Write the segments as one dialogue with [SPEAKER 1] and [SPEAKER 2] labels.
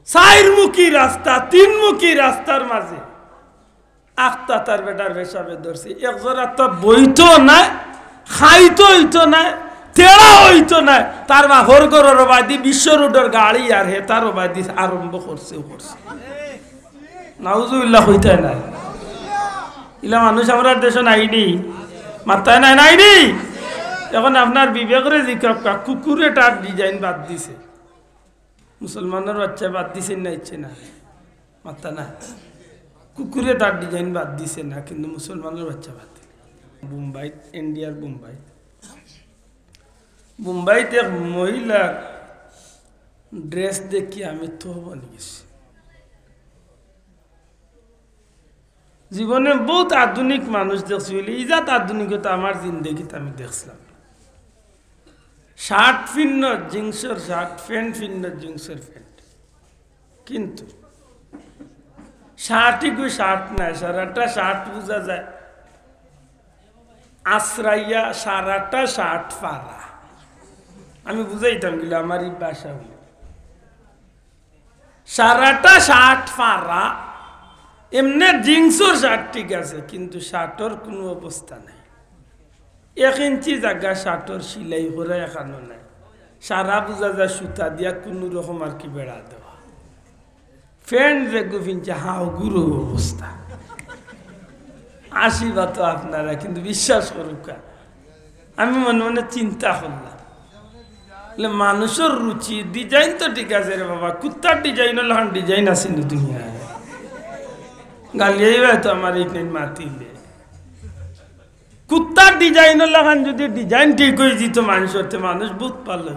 [SPEAKER 1] চারমুখী রাস্তা তিনমুখী রাস্তার মাঝে আখতা তার বেটার পেশাবে ধরছে একজোড়া তো বইতো না খাইতো হইতো না তেড়া হইতো না তার মা হরগর বাদি বিশ্ব রোডের গাড়ি আর হে তার বাদি আরম্ভ করছে নাউজুবিল্লাহ হইতে নাই ইলা মানুষ আমরা দেশ নাইনি মাথায় নাই নাইনি এখন আপনার বিবেকরে জিজ্ঞাসা কুকুরে তার ডিজাইন বাদ দিছে মুসলমানের বাচ্চা বাদ দিছে না ইচ্ছে না মাথা না কুকুরে তার ডিজাইন বাদ দিছে না কিন্তু মুসলমানের বাচ্চা বাদ দিল মুম্বাই ইন্ডিয়ার মুম্বাইতে এক মহিলার ড্রেস দেখি আমি তো বনে গেছি জীবনে বহুত আধুনিক মানুষ দেখছি ইজাত আধুনিকতা আমার জিন্দগিতে আমি দেখছিলাম শার্ট ফিন্ন জিন্সের শার্ট প্যান্ট ফিন্ন জিন্সের প্যান্ট কিন্তু শার্টই কই শার্ট নাই সারাটা শার্ট বোঝা যায় আশ্রাইয়া সারাটা শার্ট পারা আমি বুঝাইতাম গেলে আমার এই ভাষা বলে সারাটা শার্ট পারা এমনি জিন্সের শার্ট ঠিক আছে কিন্তু শার্টের কোনো অবস্থা নাই 1 ইঞ্চি জায়গা শার্টের সিলাই করে এখানো নাই সারা বোঝা যায় সুতা দিয়া কোনো রকম আর কি বেড়া দেওয়া ফ্যান্ট যে গুফিনছে হাও গুরু অবস্থা আশীর্বাদ তো আপনারা কিন্তু বিশ্বাস করুক আমি মনে মনে চিন্তা করলাম মানুষের রুচি ডিজাইন তো ঠিক আছে রে বাবা কুত্তার ডিজাইন হলে ডিজাইন আছে না দুনিয়ায় গালিয়ে তো আমার এই মাতিলে কুত্তার ডিজাইন লাগান যদি ডিজাইন ঠিক হয়ে যেত মানুষের মানুষ বুঝ পারল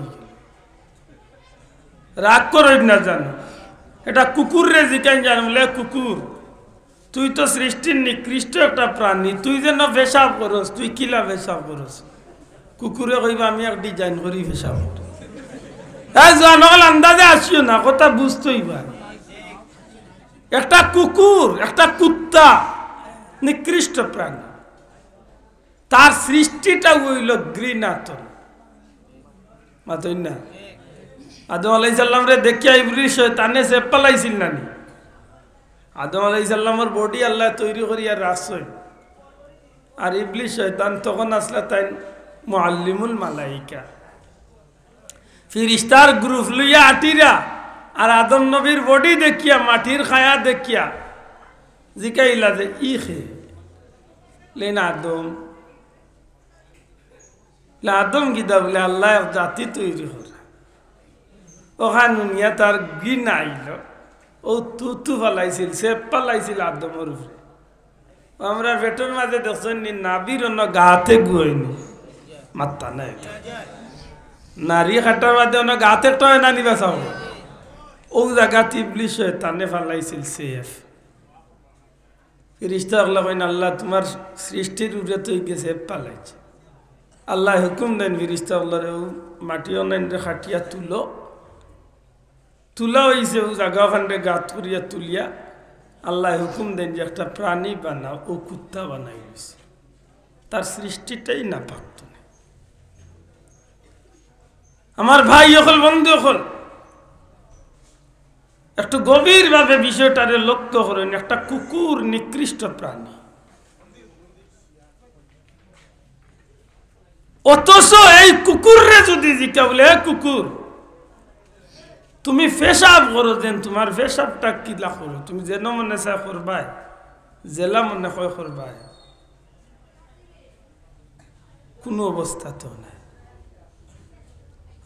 [SPEAKER 1] রাগ করে না জানো এটা কুকুর রে জিকাই জানো বলে কুকুর তুই তো সৃষ্টির নিকৃষ্ট একটা প্রাণী তুই যেন পেশাব করস তুই কিলা পেশাব করস কুকুরে কইবা আমি এক ডিজাইন করি পেশাব করি জানল আন্দাজে আসিও না কথা বুঝতেই পার একটা কুকুর একটা কুত্তা নিকৃষ্ট প্রাণী তার সৃষ্টিটা হইল ঘৃণাতন মাতই না আদম আলাইহিস সালাম রে দেখিয়া ইবলিস শয়তানে সে পালাইছিল নানি আদম আলাইহিস সালামের বডি আল্লাহ তৈরি করিয়া রাখছেন আর ইবলিস শয়তান তখন আসলা তাই মুআল্লিমুল মালাইকা ফেরেশতার গ্রুপ লইয়া আটিরা আর আদম নবীর বডি দেখিয়া মাটির খায়া দেখিয়া জিকাইলা যে ই খে লেন আদম গিদা বলে আল্লাহ জাতি তৈরি করা ওখানে নিয়ে তার ঘৃণ আইল ও তুতু ফালাইছিল সে পালাইছিল আদমের উপরে আমরা পেটের মাঝে দেখছেন নাবির অন্য গাতে গুয়নি মাত্তা নাই নারী খাটার মাঝে অন্য গাতে টয় না নিবা চাব ও জায়গা ইবলিস শয়তানে ফালাইছিল সেফ ফেরেশতা কইন আল্লাহ তোমার সৃষ্টির উপরে তুই গেছে পালাইছে আল্লাহ হুকুম দেন ফেরেশতা আল্লাহরে মাটি অনেন খাটিয়া তুলা হয়েছে ও জায়গা ওখানে গাত করিয়া তুলিয়া আল্লাহ হুকুম দেন যে একটা প্রাণী বানাও ও কুত্তা বানাই গেছে তার সৃষ্টিটাই না পাকত না আমার ভাই হল বন্ধু হল একটু গভীরভাবে বিষয়টারে লক্ষ্য করেন একটা কুকুর নিকৃষ্ট প্রাণী অথচ এই কুকুররে যদি জিজ্ঞা বলে কুকুর তুমি পেশাব করো যেন তোমার পেশাবটা কিলা করো তুমি যেন মনে চাই করবাই জেলা মনে হয় করবাই কোনো অবস্থা তো নাই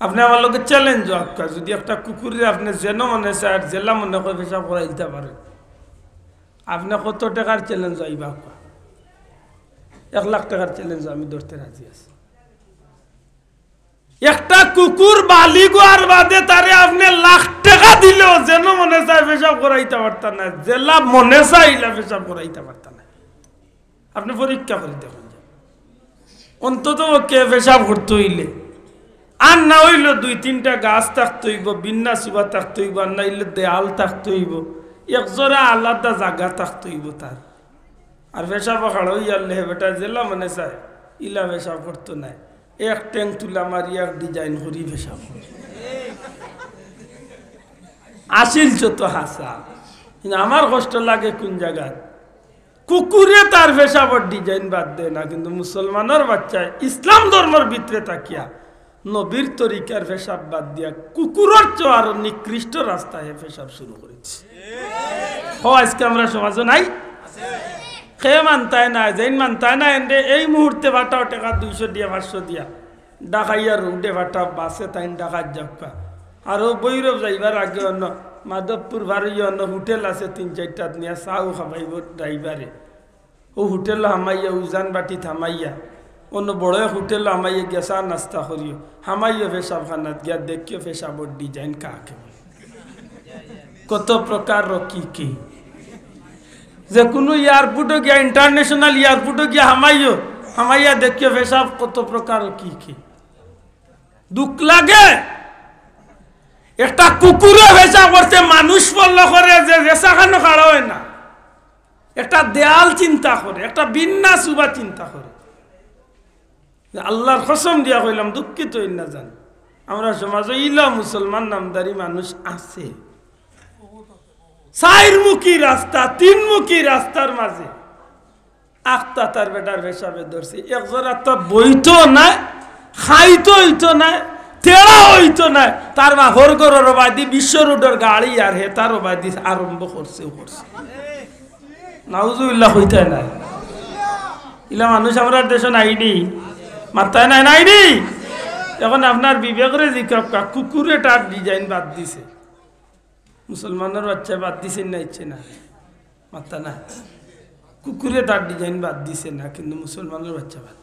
[SPEAKER 1] আপনি আমার লোকের চ্যালেঞ্জ আপনার যদি একটা কুকুরে আপনি যেন মনে চায় আর জেলা মনে হয় পেশাব করা দিতে পারেন আপনি কত টাকার চ্যালেঞ্জ আইবা 1 লাখ টাকার চ্যালেঞ্জ আমি ধরতে রাজি আছি একটা কুকুর বালিগোয়ার বাদে তারে আপনি লাখ টাকা দিলেও যেন মনে চায় পেশাব করাইতে পারতেন না জেলা মনে চাইলা পেশাব করাইতে পারতেন না আপনি পরীক্ষা করে দেখুন অন্তত কে পেশাব করতে হইলে আর না হইল 2-3টা গাছ থাকতে হইব বিন্যাস সুবা থাকতে হইব আর না হইলে দেয়াল থাকতে হইব একজোড়া আলাদা জায়গা থাকতে হইব তার আর পেশাব খাড়া হইয়ালে বেটা জেলা মনে চায় ইলা পেশাব করতো না এক ট্যাং তুলা মারি এক ডিজাইন করি পেশাব আসিল যত হাসা। কিন্তু আমার কষ্ট লাগে কোন জায়গায়, কুকুরে তার পেশাবর ডিজাইন বাদ দেয় না, কিন্তু মুসলমানের বাচ্চায় ইসলাম ধর্মের ভিতরে তাকিয়া নবীর তরিকার পেশাব বাদ দিয়া কুকুরের চেয়ে আরো নিকৃষ্ট রাস্তায় পেশাব শুরু করেছে। আজকে আমরা সমাজে নাই, খেয়ে মানতায় না, যেন মানতায় না, এনে এই মুহূর্তে ভাটাও টাকা 200 দিয়া 500 দিয়া ডাকাইয়া রোডে ভাটা বাসে তাই ডাকাত যাকা। আরো বৈরব যাইবার আগে অন্য মাধবপুর বাড়ি অন্য হোটেল আছে 3-4টা নিয়ে চাও খাবাইব ড্রাইভারে। ও হোটেল হামাইয়া উজান বাটি থামাইয়া অন্য বড় হোটেল হামাইয়া গেছা নাস্তা করিও হামাইয়া পেশাব খানাত গিয়া দেখিও পেশাবর ডিজাইন কাকে কত প্রকার কি কি। যে কোনো এয়ারপোর্টে গিয়া ইন্টারন্যাশনাল এয়ারপোর্টে গিয়া হামাইয়া দেখিও পেশাব কত প্রকার কি কি। দুঃখ লাগে একটা কুকুরে পেশাব করতে মানুষ পল্ল করে যে রেসা খানো খাড়া হয় না, একটা দেয়াল চিন্তা করে, একটা বিন্যাস সুবা চিন্তা করে। আল্লাহর কসম দিয়া কইলাম দুঃখিত না জান, আমরা সমাজে ইলা মুসলমান নামদারি মানুষ আছে। 4-মুখী রাস্তা 3-মুখী রাস্তার মাঝে আখতা তার বেটার পেশাবে ধরছে, একজোড়া তো বইতো না, খাইতো হইতো না, তেড়া হইতো না, তার বা হরগরের বাদি বিশ্ব রোডের গাড়ি আর হে তার বাদি আরম্ভ করছে। নাউজুবিল্লাহ হইতে নাই, ইলা মানুষ আমরা দেশ নাইনি, মাথায় নাই নাইনি। এখন আপনার বিবেকরে জিজ্ঞাসা কুকুরে তার ডিজাইন বাদ দিছে, মুসলমানের বাচ্চা বাদ দিছে না, ইচ্ছে না মাথা না, কুকুরে তার ডিজাইন বাদ দিছে না, কিন্তু মুসলমানের বাচ্চা বাদ